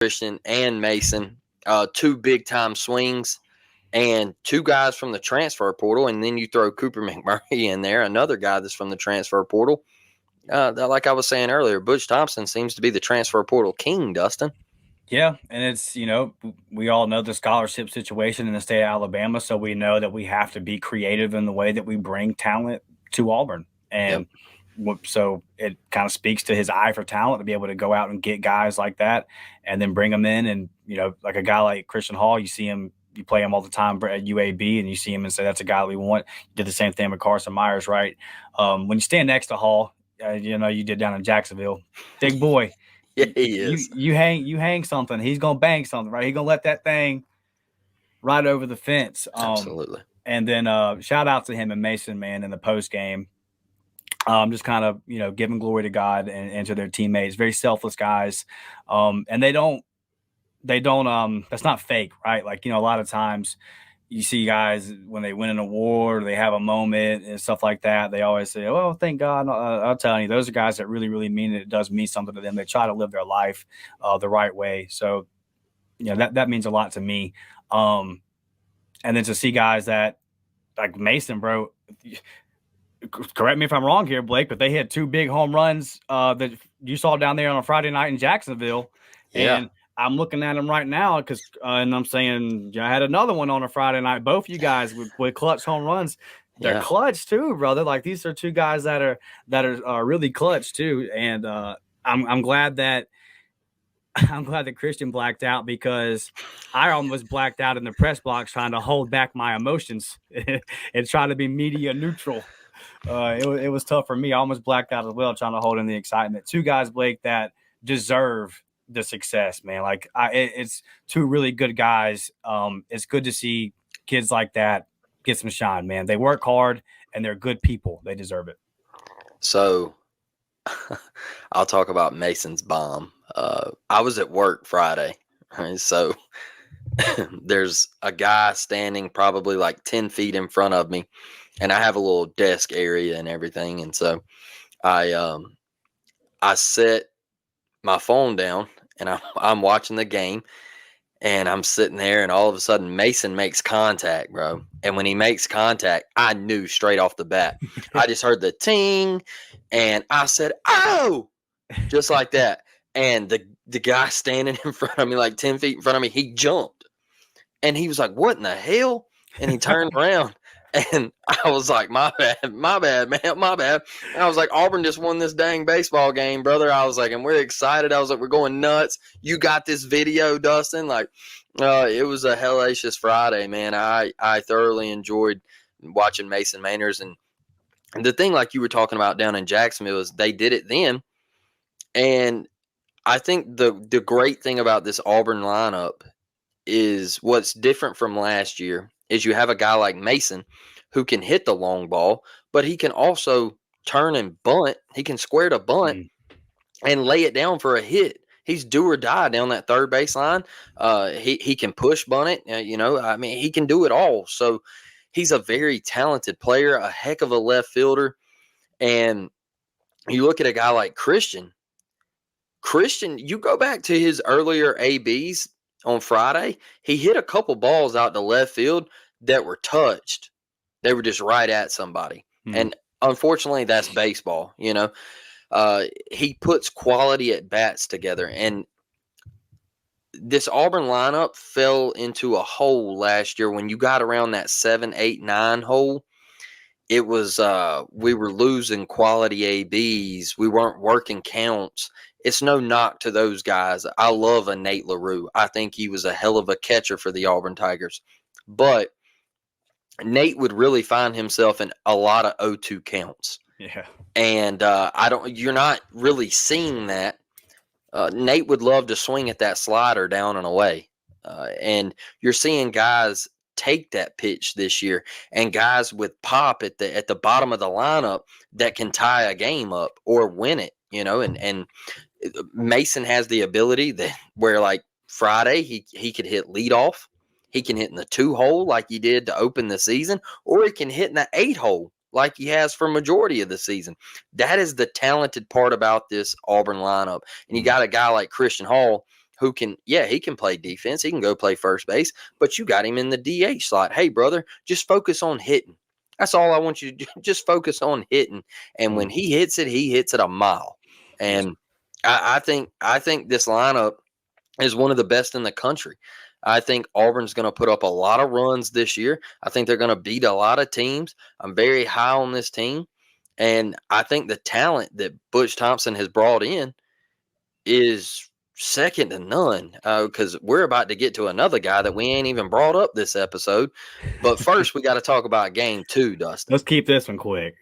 Christian and Mason, two big-time swings, and two guys from the transfer portal, and then you throw Cooper McMurray in there, another guy that's from the transfer portal. Like I was saying earlier, Butch Thompson seems to be the transfer portal king, Dustin. Yeah, and it's, we all know the scholarship situation in the state of Alabama, so we know that we have to be creative in the way that we bring talent to Auburn. And so it kind of speaks to his eye for talent to be able to go out and get guys like that and then bring them in. And, like a guy like Christian Hall, you play him all the time at UAB, and you see him and say, that's a guy we want. You did the same thing with Carson Myers, right? When you stand next to Hall, you did down in Jacksonville, big boy. Yeah, he is. You hang something. He's gonna bang something, right? He's gonna let that thing right over the fence. Absolutely. And then shout out to him and Mason, man, in the post game. Just kind of giving glory to God and to their teammates. Very selfless guys, and they don't. That's not fake, right? Like a lot of times you see guys when they win an award or they have a moment and stuff like that, they always say, "Oh, thank God." I'll tell you, those are guys that really, really mean it. It does mean something to them. They try to live their life the right way. So, that means a lot to me. And then to see guys that like Mason, bro, correct me if I'm wrong here, Blake, but they hit two big home runs that you saw down there on a Friday night in Jacksonville. Yeah. And I'm looking at them right now and I'm saying, I had another one on a Friday night. Both you guys with clutch home runs. They're clutch too, brother. Like these are two guys that are really clutch too. And I'm glad that Christian blacked out, because I almost blacked out in the press box trying to hold back my emotions and trying to be media neutral. It was tough for me. I almost blacked out as well, trying to hold in the excitement. Two guys, Blake, that deserve the success, man. Like it's two really good guys. It's good to see kids like that get some shine, man. They work hard and they're good people. They deserve it. So I'll talk about Mason's bomb. I was at work Friday, right? So there's a guy standing probably like 10 feet in front of me, and I have a little desk area and everything. And so I set my phone down and I'm watching the game, and I'm sitting there, and all of a sudden Mason makes contact, bro. And when he makes contact, I knew straight off the bat. I just heard the ting, and I said, "Oh!" just like that. And the guy standing in front of me, like 10 feet in front of me, he jumped. And he was like, "What in the hell?" And he turned around. And I was like, my bad, man, my bad. And I was like, Auburn just won this dang baseball game, brother. I was like, and we're excited. I was like, we're going nuts. You got this video, Dustin? Like, it was a hellacious Friday, man. I thoroughly enjoyed watching Mason Manners. And the thing, like you were talking about down in Jacksonville, is they did it then. And I think the great thing about this Auburn lineup is what's different from last year is you have a guy like Mason who can hit the long ball, but he can also turn and bunt. He can square to bunt and lay it down for a hit. He's do or die down that third base line. He can push bunt it. He can do it all. So he's a very talented player, a heck of a left fielder. And you look at a guy like Christian, you go back to his earlier ABs on Friday, he hit a couple balls out to left field that were touched. They were just right at somebody. And unfortunately, that's baseball, He puts quality at bats together. And this Auburn lineup fell into a hole last year when you got around that 7, 8, 9 hole. It was we were losing quality ABs. We weren't working counts. It's no knock to those guys. I love a Nate LaRue. I think he was a hell of a catcher for the Auburn Tigers. But Nate would really find himself in a lot of 0-2 counts. Yeah. And you're not really seeing that. Nate would love to swing at that slider down and away. And you're seeing guys take that pitch this year, and guys with pop at the bottom of the lineup that can tie a game up or win it, and Mason has the ability that where like Friday he could hit leadoff, he can hit in the 2 hole like he did to open the season, or he can hit in the 8 hole like he has for majority of the season. That is the talented part about this Auburn lineup. And you got a guy like Christian Hall who can, yeah, he can play defense. He can go play first base, but you got him in the DH slot. Hey, brother, just focus on hitting. That's all I want you to do. Just focus on hitting. And when he hits it a mile. And I think this lineup is one of the best in the country. I think Auburn's going to put up a lot of runs this year. I think they're going to beat a lot of teams. I'm very high on this team. And I think the talent that Butch Thompson has brought in is second to none, because we're about to get to another guy that we ain't even brought up this episode. But first, we got to talk about game 2, Dustin. Let's keep this one quick.